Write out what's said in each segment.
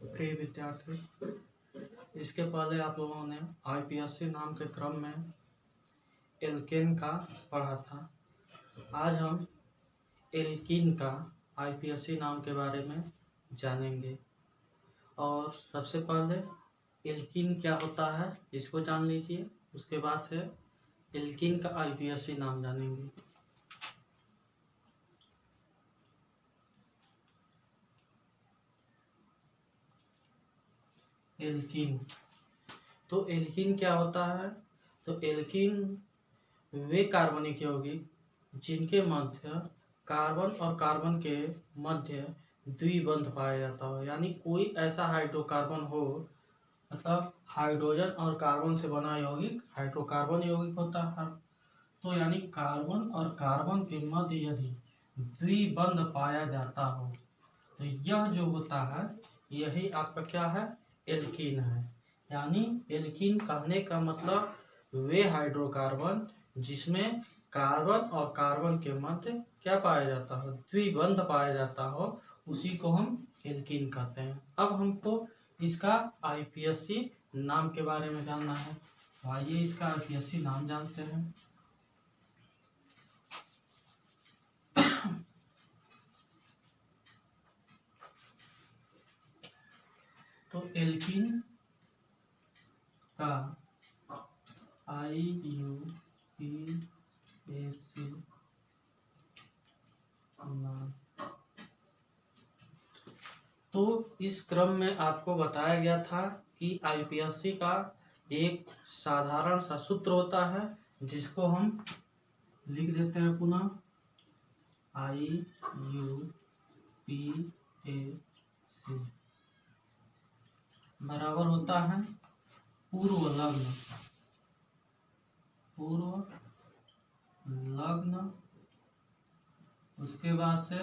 प्रिय विद्यार्थी, इसके पहले आप लोगों ने आईपीएससी नाम के क्रम में एल्केन का पढ़ा था। आज हम एल्कीन का आईपीएससी नाम के बारे में जानेंगे। और सबसे पहले एल्कीन क्या होता है इसको जान लीजिए, उसके बाद से एल्कीन का आईपीएससी नाम जानेंगे। एल्कीन, तो एल्कीन क्या होता है? तो एल्कीन वे कार्बनिक यौगिक जिनके मध्य कार्बन और कार्बन के मध्य द्विबंध पाया जाता हो, यानी कोई ऐसा हाइड्रोकार्बन हो, मतलब हाइड्रोजन और कार्बन से बना यौगिक हाइड्रोकार्बन यौगिक होता है। तो यानी कार्बन और कार्बन के मध्य यदि द्विबंध पाया जाता हो तो यह जो होता है यही आपका क्या है? एल्कीन है। यानी एल्कीन कहने का मतलब वे हाइड्रोकार्बन जिसमें कार्बन और कार्बन के मध्य क्या पाया जाता हो? द्विबंध पाया जाता हो, उसी को हम एल्कीन कहते हैं। अब हमको इसका आईपीएससी नाम के बारे में जानना है, तो आइए इसका आईपीएससी नाम जानते हैं। तो एल्कीन का आईयूपीएसी नाम, तो इस क्रम में आपको बताया गया था कि आईपीएससी का एक साधारण सा सूत्र होता है जिसको हम लिख देते हैं पुनः। आईयूपीएसी बराबर होता है पूर्व लग्न, उसके बाद से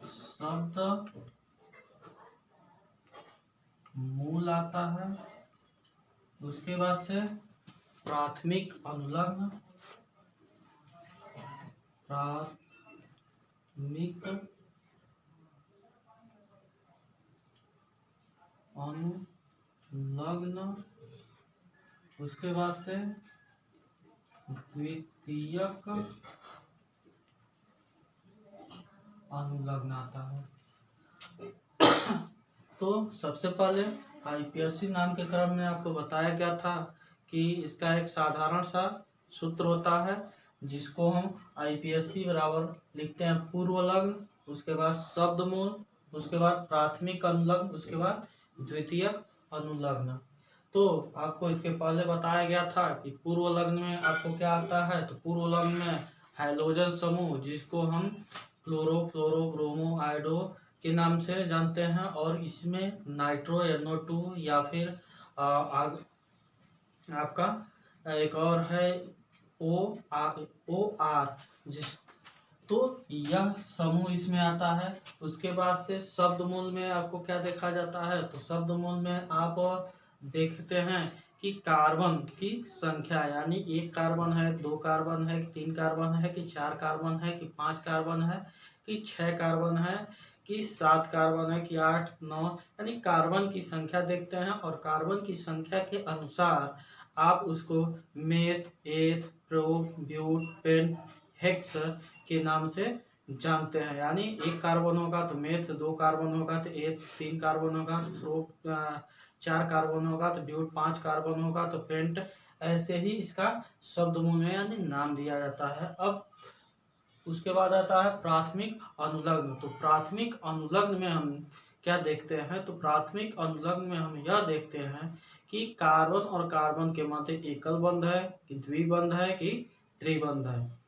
शब्द मूल आता है, उसके बाद से प्राथमिक अनुलग्न, उसके बाद से द्वितीयक अनुलग्न आता है। तो सबसे पहले आईपीएससी नाम के क्रम में आपको बताया गया था कि इसका एक साधारण सा सूत्र होता है जिसको हम आईपीएससी बराबर लिखते हैं पूर्व लग्न, उसके बाद शब्द मूल, उसके बाद प्राथमिक अनुलग्न, उसके बाद द्वितीयक अनुलग्न। तो आपको इसके पहले बताया गया था कि पूर्व लग्न में आपको क्या आता है? तो पूर्व लग्न में हाइड्रोजन समूह जिसको हम क्लोरो, फ्लोरो, ब्रोमो, आयोडो के नाम से जानते हैं, और इसमें नाइट्रो, NO2 या फिर आपका एक और है OR जिस, तो यह समूह इसमें आता है। उसके बाद से शब्द मूल में आपको क्या देखा जाता है? तो शब्द मूल में आप देखते हैं कि कार्बन की संख्या, यानी 1 कार्बन है, 2 कार्बन है, 3 कार्बन है, कि 4 कार्बन है, कि 5 कार्बन है, कि 6 कार्बन है, कि 7 कार्बन है, कि 8, 9, यानी कार्बन की संख्या देखते हैं, और कार्बन की संख्या के अनुसार आप उसको मेथ, एथ, प्रोप, ब्यूट, पेंट, हेक्स के नाम से जानते हैं। यानी 1 कार्बन होगा तो मेथ, 2 कार्बन होगा तो एथ, 3 कार्बन होगा तो प्रोप, 4 कार्बन होगा तो ब्यूट, 5 कार्बन होगा तो पेंट। ऐसे ही इसका शब्द मूल में यानी नाम दिया जाता है। अब उसके बाद आता है प्राथमिक अनुलग्न। तो प्राथमिक अनुलग्न में हम क्या देखते हैं? तो प्राथमिक अनुलग्न में हम यह देखते हैं कि कार्बन और कार्बन के मध्य एकल बंध है, कि द्विबंध है, कि त्रिबंध है।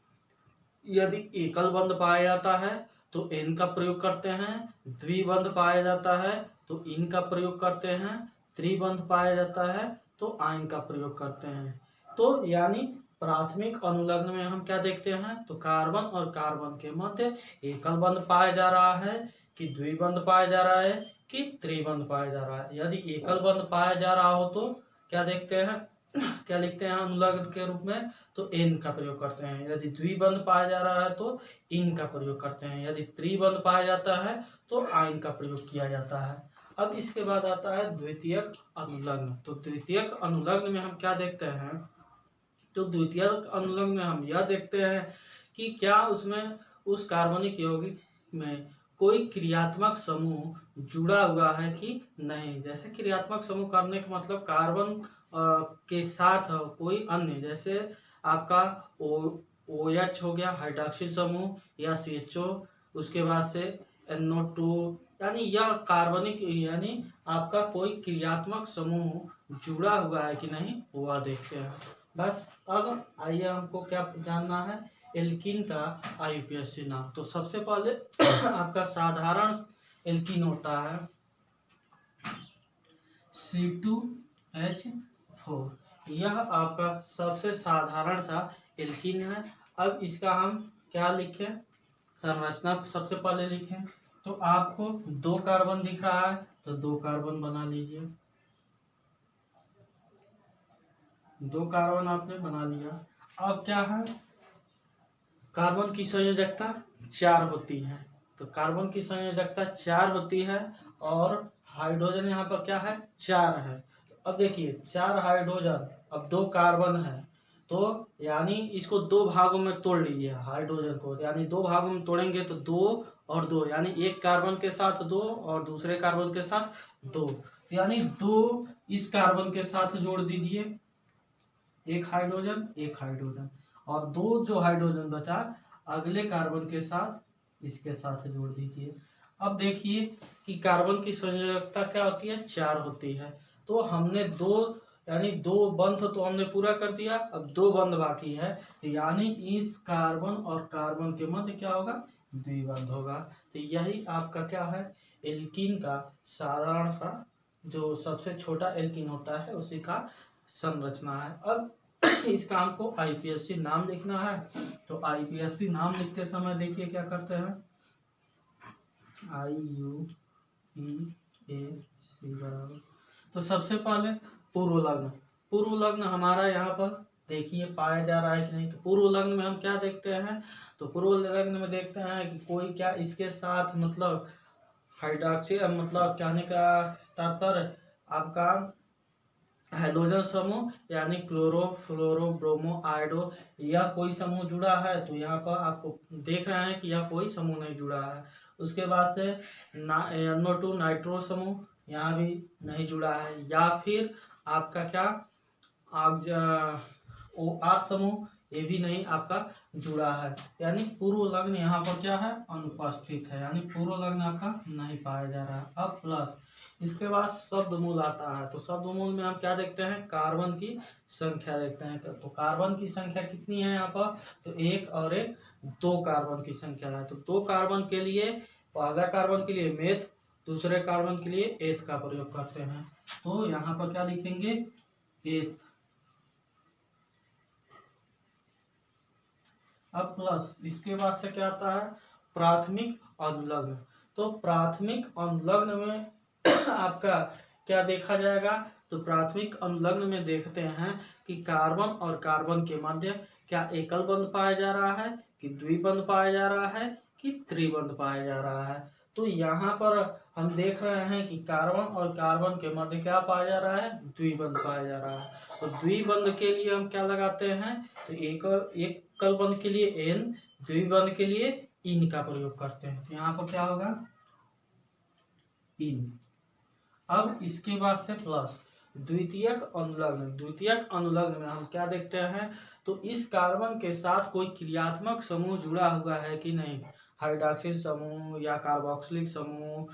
यदि एकल बंध पाया जाता है तो एन का प्रयोग करते हैं, द्विबंध पाया जाता है तो इन का प्रयोग करते हैं, त्रिबंध पाया जाता है तो आयन का प्रयोग करते हैं। तो यानी प्राथमिक अनुलग्न में हम क्या देखते हैं? तो कार्बन और कार्बन के मध्य एकल बंध पाया जा रहा है, कि द्विबंध पाया जा रहा है, कि त्रिबंध पाया जा रहा है। यदि एकल बंध पाया जा रहा हो तो क्या देखते हैं, क्या लिखते हैं अनुलग्न के रूप में? तो एन का प्रयोग करते हैं। यदि द्विबंध पाया जा रहा है तो इन का प्रयोग करते हैं। यदि त्रिबंध पाया जाता है तो आयन का प्रयोग किया जाता है। अब इसके बाद आता है द्वितीयक अनुलग्न। तो द्वितीयक अनुलग्न में हम क्या देखते हैं, तो द्वितीयक अनुलग्न में हम यह देखते हैं कि क्या उसमें उस कार्बनिक यौगिक में कोई क्रियात्मक समूह जुड़ा हुआ है कि नहीं। जैसे क्रियात्मक समूह करने का मतलब कार्बन के साथ कोई अन्य, जैसे आपका OH हो गया हाइड्रॉक्सिल समूह, या CHO, उसके बाद से NO2, यानी यह कार्बनिक यानी आपका कोई क्रियात्मक समूह जुड़ा हुआ है कि नहीं, वह देखते हैं बस। अब आइए हमको क्या जानना है, एल्कीन का IUPAC नाम। तो सबसे पहले आपका साधारण एल्कीन होता है C2H4, यह आपका सबसे साधारण सा एल्कीन है। अब इसका हम क्या लिखें, संरचना सबसे पहले लिखें। तो आपको 2 कार्बन दिख रहा है तो 2 कार्बन बना लीजिए, 2 कार्बन आपने बना लिया। अब क्या है, कार्बन की संयोजकता 4 होती है, तो कार्बन की संयोजकता 4 होती है और हाइड्रोजन यहाँ पर क्या है, 4 है। अब देखिए 4 हाइड्रोजन, अब 2 कार्बन है, तो यानी इसको 2 भागों में तोड़ लीजिए हाइड्रोजन को, यानी 2 भागों में तोड़ेंगे तो 2 और 2, यानी एक कार्बन के साथ 2 और दूसरे कार्बन के साथ 2, यानी 2 इस कार्बन के साथ जोड़ दीजिए, एक हाइड्रोजन, और 2 जो हाइड्रोजन बचा अगले कार्बन के साथ इसके साथ जोड़ दीजिए। अब देखिए कि कार्बन की संयोजकता क्या होती है, 4 होती है। तो हमने 2 यानी 2 बंध तो हमने पूरा कर दिया, अब 2 बंध बाकी है, तो यानी इस कार्बन और कार्बन के मध्य क्या होगा, द्विबंध होगा। तो यही आपका क्या है, एल्कीन का साधारण सा जो सबसे छोटा एल्कीन होता है उसी का संरचना है। अब इसका हमको IUPAC नाम लिखना है, तो IUPAC नाम लिखते समय देखिए क्या करते हैं, IUPAC बराबर, तो सबसे पहले पूर्व लग्न हमारा यहाँ पर देखिए पाया जा रहा है कि नहीं। तो पूर्व लग्न में हम क्या देखते हैं, तो पूर्व लग्न में देखते हैं कि कोई क्या इसके साथ मतलब हाइड्रॉक्सी, मतलब कहने का तात्पर्य आपका हाइड्रोजन समूह यानी क्लोरो फ्लोरो ब्रोमो आयोडो, यह कोई समूह जुड़ा है, तो यहाँ पर आपको देख रहे हैं कि यह कोई समूह नहीं जुड़ा है। उसके बाद से NO2 नाइट्रो समूह यहाँ भी नहीं जुड़ा है, या फिर आपका क्या OR समूह, ये भी नहीं आपका जुड़ा है, यानी पूर्व लग्न यहाँ पर क्या है, अनुपस्थित है, यानी पूर्व लग्न आपका नहीं पाया जा रहा है। अब प्लस इसके बाद शब्द मूल आता है, तो शब्द मूल में हम क्या देखते हैं, कार्बन की संख्या देखते हैं। तो कार्बन की संख्या कितनी है यहाँ पर, तो 1 और 1 2 कार्बन की संख्या है। तो 2 कार्बन के लिए, पहला कार्बन के लिए मेथ, दूसरे कार्बन के लिए एथ का प्रयोग करते हैं। तो यहाँ पर क्या लिखेंगे, एथ। अब प्लस इसके बाद से क्या आता है, प्राथमिक अनुलग्न। तो प्राथमिक अनुलग्न में आपका क्या देखा जाएगा, तो प्राथमिक अनुलग्न में देखते हैं कि कार्बन और कार्बन के मध्य क्या एकल बंध पाया जा रहा है, कि द्विबंध पाया जा रहा है, कि त्रिबंध पाया जा रहा है। तो यहाँ पर हम देख रहे हैं कि कार्बन और कार्बन के मध्य क्या पाया जा रहा है, द्विबंध पाया जा रहा है। तो द्विबंध के लिए हम क्या लगाते हैं, तो एकल बंध के लिए N, द्विबंध के लिए इन का प्रयोग करते हैं। तो यहाँ पर क्या होगा, इन। अब इसके बाद से प्लस द्वितीयक अनुलग्न में हम क्या देखते हैं, तो इस कार्बन के साथ कोई क्रियात्मक समूह जुड़ा हुआ है कि नहीं, हाइड्रॉक्सिल समूह या कार्बोक्सिलिक समूह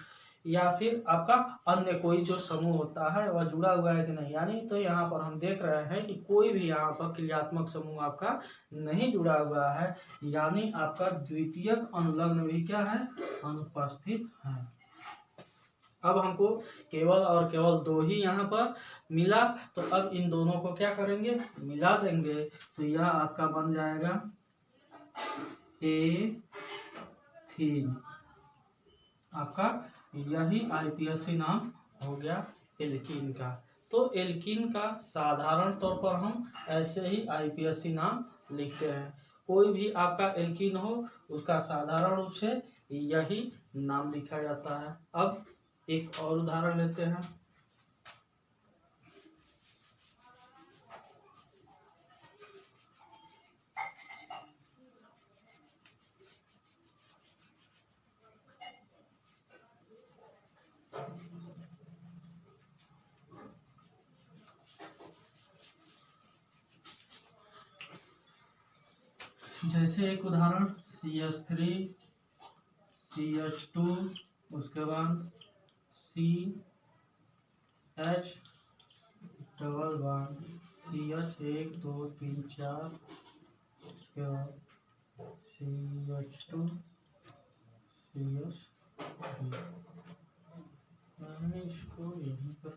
या फिर आपका अन्य कोई जो समूह होता है वह जुड़ा हुआ है कि नहीं। यानी तो यहाँ पर हम देख रहे हैं कि कोई भी यहाँ पर क्रियात्मक समूह आपका नहीं जुड़ा हुआ है, यानी आपका द्वितीयक अनुलग्न भी क्या है, अनुपस्थित है। अब हमको केवल और केवल 2 ही यहाँ पर मिला, तो अब इन दोनों को क्या करेंगे, मिला देंगे, तो यह आपका बन जाएगा एथीन। आपका यही IUPAC नाम हो गया एल्कीन का। तो एल्कीन का साधारण तौर पर हम ऐसे ही IUPAC नाम लिखते हैं। कोई भी आपका एल्कीन हो उसका साधारण रूप से यही नाम लिखा जाता है। अब एक और उदाहरण लेते हैं। जैसे एक उदाहरण CH3 CH2 उसके बाद CH डबल बॉन्ड CH 1 2 3 4 उसके बाद CH2 CH मैंने इसको यहीं पर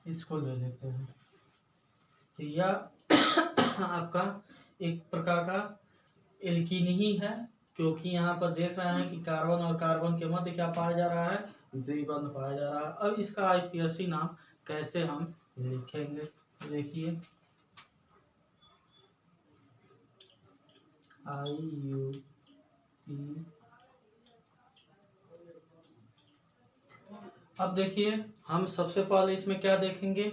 इसको ले लेते हैं। तो यह आपका एक प्रकार का एल्कीन ही है, क्योंकि यहाँ पर देख रहे हैं कि कार्बन और कार्बन के मध्य क्या पाया जा रहा है, द्विबंध पाया जा रहा है। अब इसका आईपीएससी नाम कैसे हम लिखेंगे, देखिए IUP। अब देखिए हम सबसे पहले इसमें क्या देखेंगे,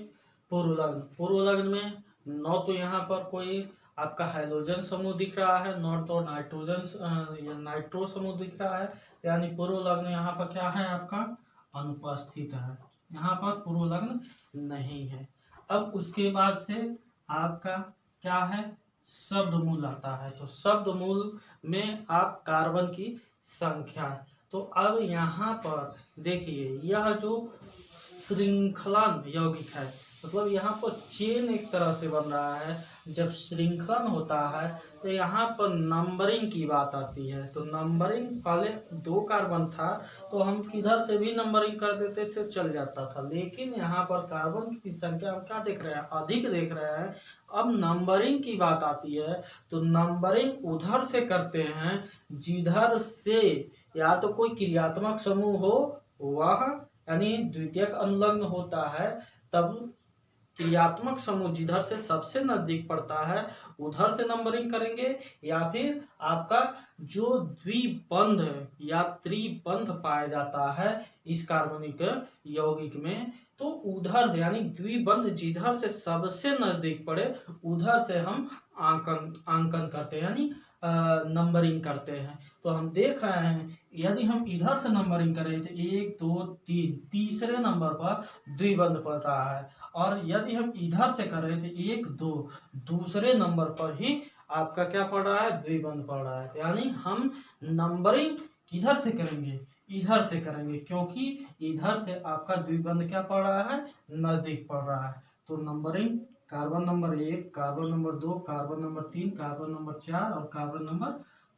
पूर्व लग्न। पूर्व लग्न में न तो यहाँ पर कोई आपका हाइड्रोजन समूह दिख रहा है, न तो नाइट्रोजन नाइट्रो समूह दिख रहा है, यानी पूर्व लग्न यहाँ पर क्या है, आपका अनुपस्थित है। यहाँ पर पूर्व लग्न नहीं है। अब उसके बाद से आपका क्या है, शब्द मूल आता है। तो शब्द मूल में आप कार्बन की संख्या। तो अब यहाँ पर देखिए यह जो श्रृंखलन यौगिक है, मतलब यहाँ पर चेन एक तरह से बन रहा है। जब श्रृंखलन होता है तो यहाँ पर नंबरिंग की बात आती है। तो नंबरिंग पहले 2 कार्बन था तो हम किधर से भी नंबरिंग कर देते थे, चल जाता था। लेकिन यहाँ पर कार्बन की संख्या हम क्या देख रहे हैं, अधिक देख रहे हैं। अब नंबरिंग की बात आती है तो नंबरिंग उधर से करते हैं जिधर से या तो कोई क्रियात्मक समूह हो, वह यानी द्वितीयक अनुलग्न होता है, तब क्रियात्मक समूह जिधर से सबसे नजदीक पड़ता है उधर से नंबरिंग करेंगे, या फिर आपका जो द्विबंध या त्रिबंध पाया जाता है इस कार्बनिक यौगिक में, तो उधर यानी द्विबंध जिधर से सबसे नजदीक पड़े उधर से हम आंकन करते हैं, यानी नंबरिंग करते हैं। तो हम देख रहे हैं यदि हम इधर से नंबरिंग करें तो 1 2 3 तीसरे नंबर पर द्विबंध पड़ रहा है, और यदि हम इधर से करें तो 1 2 दूसरे नंबर पर ही आपका क्या पड़ रहा है, द्विबंध पड़ रहा है। यानी हम नंबरिंग किधर से करेंगे, इधर से करेंगे, क्योंकि इधर से आपका द्विबंध क्या पड़ रहा है, नजदीक पड़ रहा है। तो numbering carbon number 1, carbon number 2, carbon number 3, carbon number 4 और कार्बन नंबर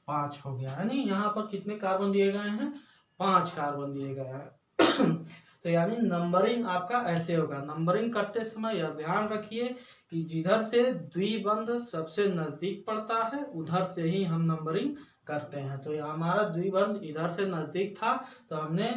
5 हो गया। यानी यहाँ पर कितने कार्बन दिए गए हैं, 5 कार्बन दिए गए हैं। तो यानी नंबरिंग आपका ऐसे होगा। नंबरिंग करते समय यह ध्यान रखिए कि जिधर से द्विबंध सबसे नजदीक पड़ता है उधर से ही हम नंबरिंग करते हैं। तो हमारा द्विबंध इधर से नजदीक था तो हमने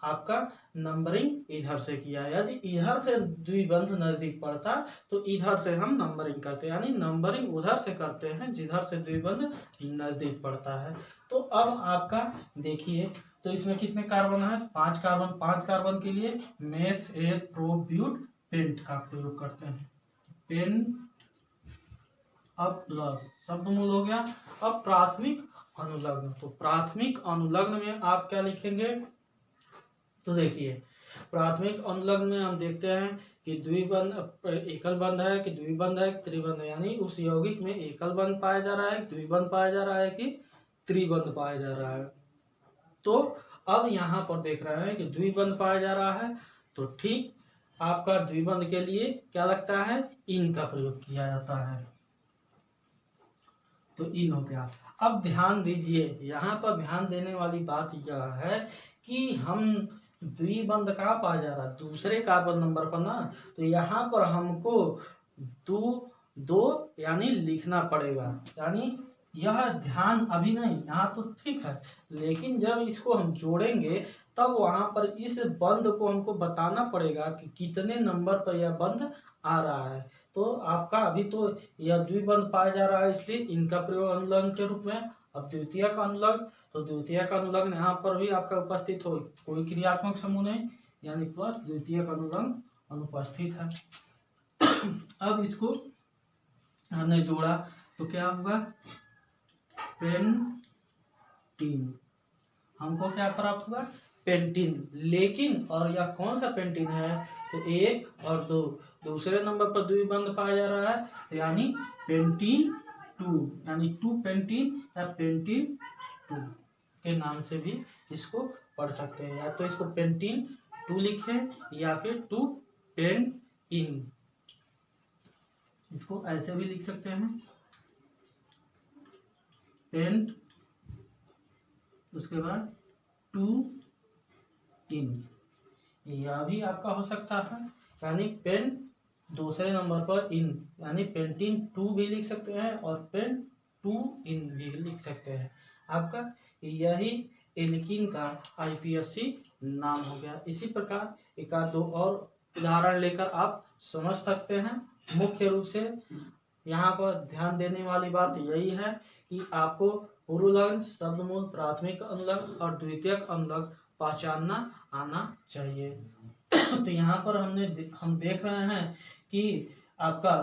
आपका नंबरिंग इधर से किया। यदि इधर से द्विबंध नजदीक पड़ता तो इधर से हम नंबरिंग करते हैं, यानी नंबरिंग उधर से करते हैं जिधर से द्विबंध नजदीक पड़ता है। तो अब आपका देखिए तो इसमें कितने कार्बन है, 5 कार्बन। 5 कार्बन के लिए मेथ एक प्रोब्यूट पेंट का प्रयोग करते हैं, पेन। अब प्लस शब्द मूल हो गया। अब प्राथमिक अनुलग्न। तो प्राथमिक अनुलग्न में आप क्या लिखेंगे, तो देखिए प्राथमिक अनुलग्न में हम देखते हैं कि द्विबंध एकल बंध है कि द्विबंध है कि त्रिबंध है, यानी उस यौगिक में एकल बंध पाया जा रहा है, द्विबंध पाया जा रहा है कि त्रिबंध पाया जा रहा है। तो अब यहाँ पर देख रहे हैं कि द्विबंध पाया जा रहा है, तो ठीक आपका द्विबंध के लिए क्या लगता है, इन का प्रयोग किया जाता है। तो इन हो गया। अब ध्यान दीजिए, यहाँ पर ध्यान देने वाली बात यह है कि हम द्विबंध कहाँ पाया जा रहा है, दूसरे कार्बन नंबर पर ना। तो यहाँ पर हमको दो यानी लिखना पड़ेगा, यानी यह ध्यान अभी नहीं, यहाँ तो ठीक है, लेकिन जब इसको हम जोड़ेंगे तब वहां पर इस बंध को हमको बताना पड़ेगा कि कितने नंबर पर यह बंध आ रहा है। तो आपका अभी तो यह द्विबंध पाया जा रहा है, इसलिए इनका प्रयोग अनुलग्न के रूप में, अब द्वितीयक अनुलग्न, तो द्वितीयक अनुलग्न यहाँ पर भी आपका उपस्थित हो, कोई क्रियात्मक समूह नहीं, यानी प्लस द्वितीयक अनुलग्न अनुपस्थित है। अब इसको हमने जोड़ा तो क्या होगा, पेंटीन, हमको क्या प्राप्त हुआ, पेंटीन। लेकिन और यह कौन सा पेंटीन है, तो 1 और 2, दूसरे नंबर पर द्विबंध पाया जा रहा है, तो यानी पेंटीन 2, यानी 2 पेंटीन या पेंटीन 2 के नाम से भी इसको पढ़ सकते हैं। या तो इसको पेंटीन 2 लिखें या फिर 2 पेंटीन, इसको ऐसे भी लिख सकते हैं, पेंट उसके बाद 2 इन, यह भी आपका हो सकता है, यानी पेन दूसरे नंबर पर इन, यानी पेंटिन 2 भी लिख सकते हैं और पेन 2 इन भी लिख सकते हैं। आपका यही एल्कीन का आईपीएससी नाम हो गया। इसी प्रकार एक आध दो और उदाहरण लेकर आप समझ सकते हैं। मुख्य रूप से यहाँ पर ध्यान देने वाली बात यही है कि आपको पूर्वलग्न, शब्दमूल, प्राथमिक अनुलग्न और द्वितीयक अनुलग्न पहचानना आना चाहिए। तो यहाँ पर हम देख रहे हैं कि आपका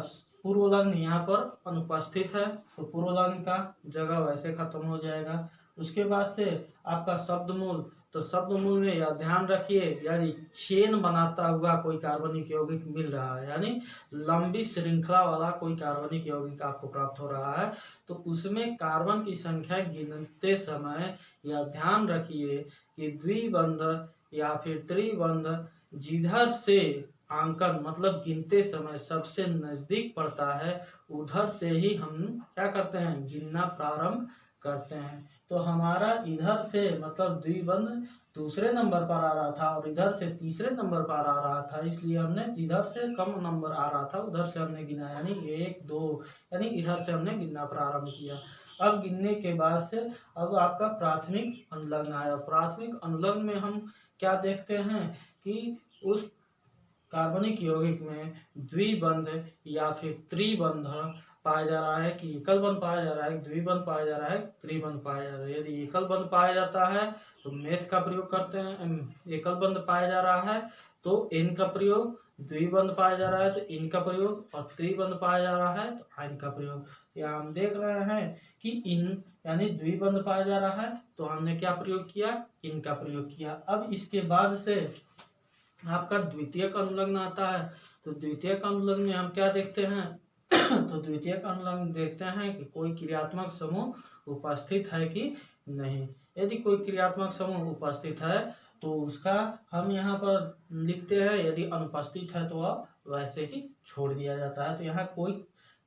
पूर्वलग्न यहाँ पर अनुपस्थित है, तो पूर्वलग्न का जगह वैसे खत्म हो जाएगा। उसके बाद से आपका शब्दमूल, तो शब्दमूल में यह ध्यान रखिए, यानी चेन बनाता हुआ कोई कार्बनिक यौगिक मिल रहा है, यानी लंबी श्रृंखला वाला कोई कार्बनिक यौगिक आपको प्राप्त हो रहा है, तो उसमें कार्बन की संख्या गिनते समय यह ध्यान रखिए कि द्विबंध या फिर त्रिबंध जिधर से अंकन मतलब गिनते समय सबसे नजदीक पड़ता है, उधर से ही हम क्या करते हैं, गिनना प्रारंभ करते हैं। तो हमारा इधर से मतलब द्विबंध दूसरे नंबर पर आ रहा था और इधर से तीसरे नंबर पर आ रहा था, इसलिए हमने जिधर से कम नंबर आ रहा था उधर से हमने गिना, यानी 1 2, यानी इधर से हमने गिनना प्रारंभ किया। अब गिनने के बाद से अब आपका प्राथमिक अनुलग्न आया। प्राथमिक अनुलग्न में हम क्या देखते हैं कि उस कार्बनिक यौगिक में द्विबंध या फिर त्रिबंध पाया जा रहा है कि एकल बंध पाया जा रहा है, द्विबंध पाया जा रहा है, त्रिबंध पाया जा रहा है। यदि एकल बंध पाया जाता है तो मेथ का प्रयोग करते हैं, एकल बंध पाया जा रहा है तो एन का प्रयोग, द्विबंध पाया जा रहा है तो इन का प्रयोग, और त्रिबंध पाया जा रहा है तो आइन का प्रयोग। यहाँ हम देख रहे हैं कि इन यानी द्विबंध पाया जा रहा है तो हमने क्या प्रयोग किया, इन का प्रयोग किया। अब इसके बाद से आपका द्वितीयक अनुलग्न आता है, तो द्वितीयक अनुलग्न में हम क्या देखते हैं तो द्वितीयक अनुलग्न देखते हैं कि कोई क्रियात्मक समूह उपस्थित है कि नहीं। यदि कोई क्रियात्मक समूह उपस्थित है तो उसका हम यहाँ पर लिखते हैं, यदि अनुपस्थित है तो वह वैसे ही छोड़ दिया जाता है। तो यहाँ कोई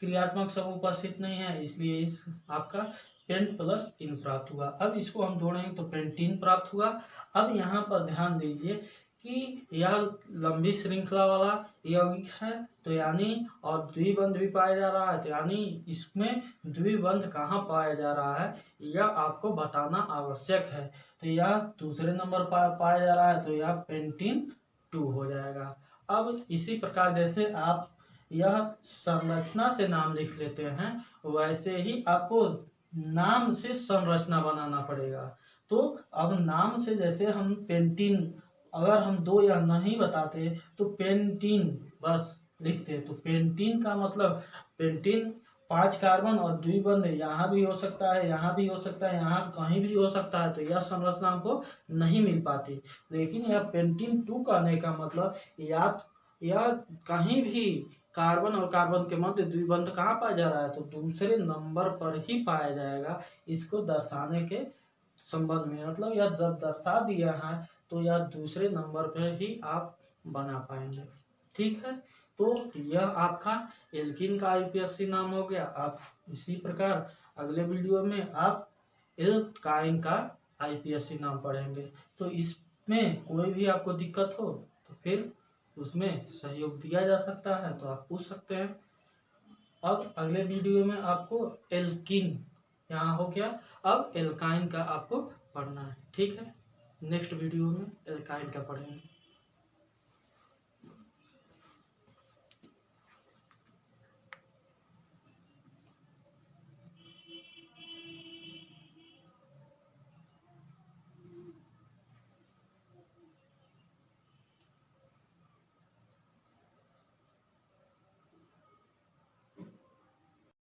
क्रियात्मक समूह उपस्थित नहीं है, इसलिए इस आपका पेंट प्लस इन प्राप्त हुआ। अब इसको हम जोड़ेंगे तो पेंटीन प्राप्त हुआ। अब यहाँ पर ध्यान दीजिए कि यह लंबी श्रृंखला वाला यौगिक है, तो यानी और द्विबंध भी पाया जा रहा है, तो यानी इसमें द्विबंध कहाँ पाया जा रहा है यह आपको बताना आवश्यक है। तो यह दूसरे नंबर पर पाया जा रहा है, तो यह पेंटीन 2 हो जाएगा। अब इसी प्रकार जैसे आप यह संरचना से नाम लिख लेते हैं, वैसे ही आपको नाम से संरचना बनाना पड़ेगा। तो अब नाम से जैसे हम पेंटीन, अगर हम 2 या नहीं बताते तो पेंटीन बस लिखते, तो पेंटीन का मतलब पेंटीन 5 कार्बन और द्विबंध यहाँ भी हो सकता है, यहाँ भी हो सकता है, यहाँ कहीं भी हो सकता है, तो यह संरचना हमको नहीं मिल पाती। लेकिन यह पेंटीन 2 कहने का मतलब यह कहीं भी कार्बन और कार्बन के मध्य द्विबंध कहाँ पाया जा रहा है, तो दूसरे नंबर पर ही पाया जाएगा। इसको दर्शाने के संबंध में मतलब यह जब दर्शा दिया है तो यह दूसरे नंबर पर ही आप बना पाएंगे। ठीक है, तो यह आपका एल्कीन का आईपीएससी नाम हो गया। आप इसी प्रकार अगले वीडियो में आप एल्काइन का आईपीएससी नाम पढ़ेंगे। तो इसमें कोई भी आपको दिक्कत हो तो फिर उसमें सहयोग दिया जा सकता है, तो आप पूछ सकते हैं। अब अगले वीडियो में आपको एल्कीन यहाँ हो गया, अब एल्काइन का आपको पढ़ना है। ठीक है, नेक्स्ट वीडियो में एल्काइन का पढ़ेंगे।